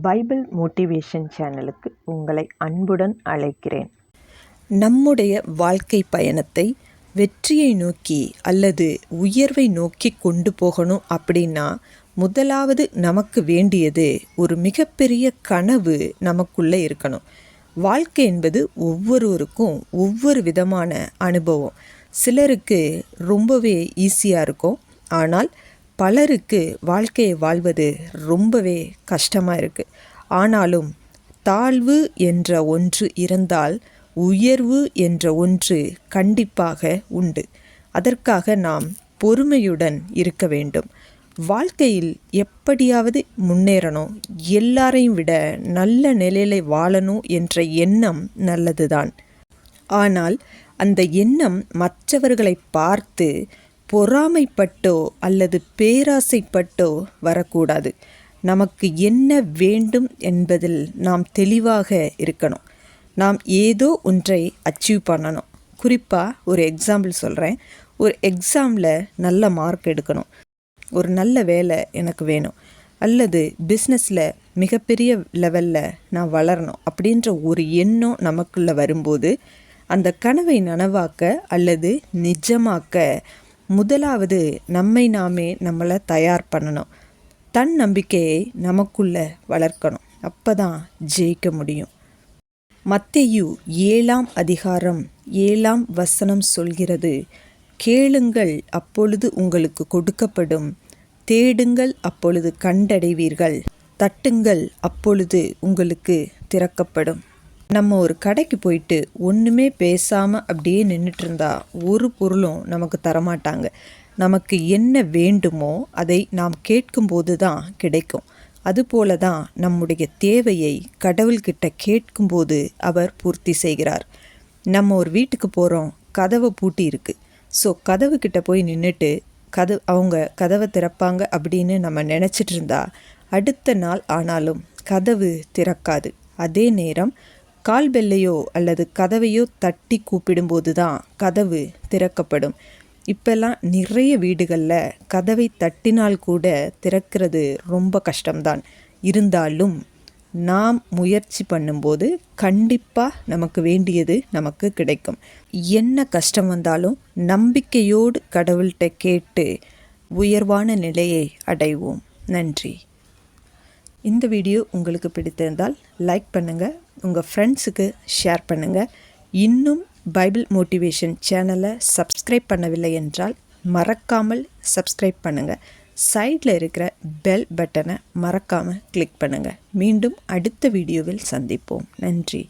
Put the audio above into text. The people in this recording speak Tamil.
பைபிள் மோட்டிவேஷன் சேனலுக்கு உங்களை அன்புடன் அழைக்கிறேன். நம்முடைய வாழ்க்கை பயணத்தை வெற்றியை நோக்கி அல்லது உயர்வை நோக்கி கொண்டு போகணும் அப்படின்னா முதலாவது நமக்கு வேண்டியது ஒரு மிகப்பெரிய கனவு நமக்குள்ளே இருக்கணும். வாழ்க்கை என்பது ஒவ்வொருவருக்கும் ஒவ்வொரு விதமான அனுபவம். சிலருக்கு ரொம்பவே ஈஸியாக இருக்கும், ஆனால் பலருக்கு வாழ்க்கையை வாழ்வது ரொம்பவே கஷ்டமாக இருக்குது. ஆனாலும் தாழ்வு என்ற ஒன்று இருந்தால் உயர்வு என்ற ஒன்று கண்டிப்பாக உண்டு. அதற்காக நாம் பொறுமையுடன் இருக்க வேண்டும். வாழ்க்கையில் எப்படியாவது முன்னேறணும், எல்லாரையும் விட நல்ல நிலையில வாழணும் என்ற எண்ணம் நல்லதுதான். ஆனால் அந்த எண்ணம் மற்றவர்களை பார்த்து பொறாமைப்பட்டோ அல்லது பேராசைப்பட்டோ வரக்கூடாது. நமக்கு என்ன வேண்டும் என்பதில் நாம் தெளிவாக இருக்கணும். நாம் ஏதோ ஒன்றை அச்சீவ் பண்ணணும். குறிப்பாக ஒரு எக்ஸாம்பிள் சொல்கிறேன். ஒரு எக்ஸாமில் நல்ல மார்க் எடுக்கணும், ஒரு நல்ல வேலை எனக்கு வேணும், அல்லது பிஸ்னஸில் மிகப்பெரிய லெவலில் நான் வளரணும் அப்படின்ற ஒரு எண்ணம் நமக்குள்ளே வரும்போது அந்த கனவை நனவாக்க அல்லது நிஜமாக்க முதலாவது நம்மளை தயார் பண்ணணும். தன் நம்பிக்கையை நமக்குள்ளே வளர்க்கணும். அப்போ தான் ஜெயிக்க முடியும். மத்தேயு 7ஆம் அதிகாரம் 7ஆம் வசனம் சொல்கிறது, கேளுங்கள் அப்பொழுது உங்களுக்கு கொடுக்கப்படும், தேடுங்கள் அப்பொழுது கண்டடைவீர்கள், தட்டுங்கள் அப்பொழுது உங்களுக்கு திறக்கப்படும். நம்ம ஒரு கடைக்கு போயிட்டு ஒன்றுமே பேசாமல் அப்படியே நின்றுட்டு இருந்தா ஒரு பொருளும் நமக்கு தரமாட்டாங்க. நமக்கு என்ன வேண்டுமோ அதை நாம் கேட்கும்போது தான் கிடைக்கும். அதுபோல தான் நம்முடைய தேவையை கடவுள்கிட்ட கேட்கும்போது அவர் பூர்த்தி செய்கிறார். நம்ம ஒரு வீட்டுக்கு போகிறோம், கதவை பூட்டி இருக்குது. ஸோ கதவுக்கிட்ட போய் நின்றுட்டு அவங்க கதவை திறப்பாங்க அப்படின்னு நம்ம நினச்சிட்டு இருந்தா அடுத்த நாள் ஆனாலும் கதவு திறக்காது. அதே நேரம் கால் பெல்லையோ அல்லது கதவையோ தட்டி கூப்பிடும்போது தான் கதவு திறக்கப்படும். இப்பெல்லாம் நிறைய வீடுகளில் கதவை தட்டினால் கூட திறக்கிறது ரொம்ப கஷ்டம்தான். இருந்தாலும் நாம் முயற்சி பண்ணும்போது கண்டிப்பாக நமக்கு வேண்டியது நமக்கு கிடைக்கும். என்ன கஷ்டம் வந்தாலும் நம்பிக்கையோடு கடவுள்கிட்ட கேட்டு உயர்வான நிலையை அடைவோம். நன்றி. இந்த வீடியோ உங்களுக்கு பிடித்திருந்தால் லைக் பண்ணுங்கள், உங்கள் ஃப்ரெண்ட்ஸுக்கு ஷேர் பண்ணுங்கள். இன்னும் பைபிள் மோட்டிவேஷன் சேனலை சப்ஸ்கிரைப் பண்ணவில்லை என்றால் மறக்காமல் சப்ஸ்கிரைப் பண்ணுங்கள். சைடில் இருக்கிற பெல் பட்டனை மறக்காமல் கிளிக் பண்ணுங்கள். மீண்டும் அடுத்த வீடியோவில் சந்திப்போம். நன்றி.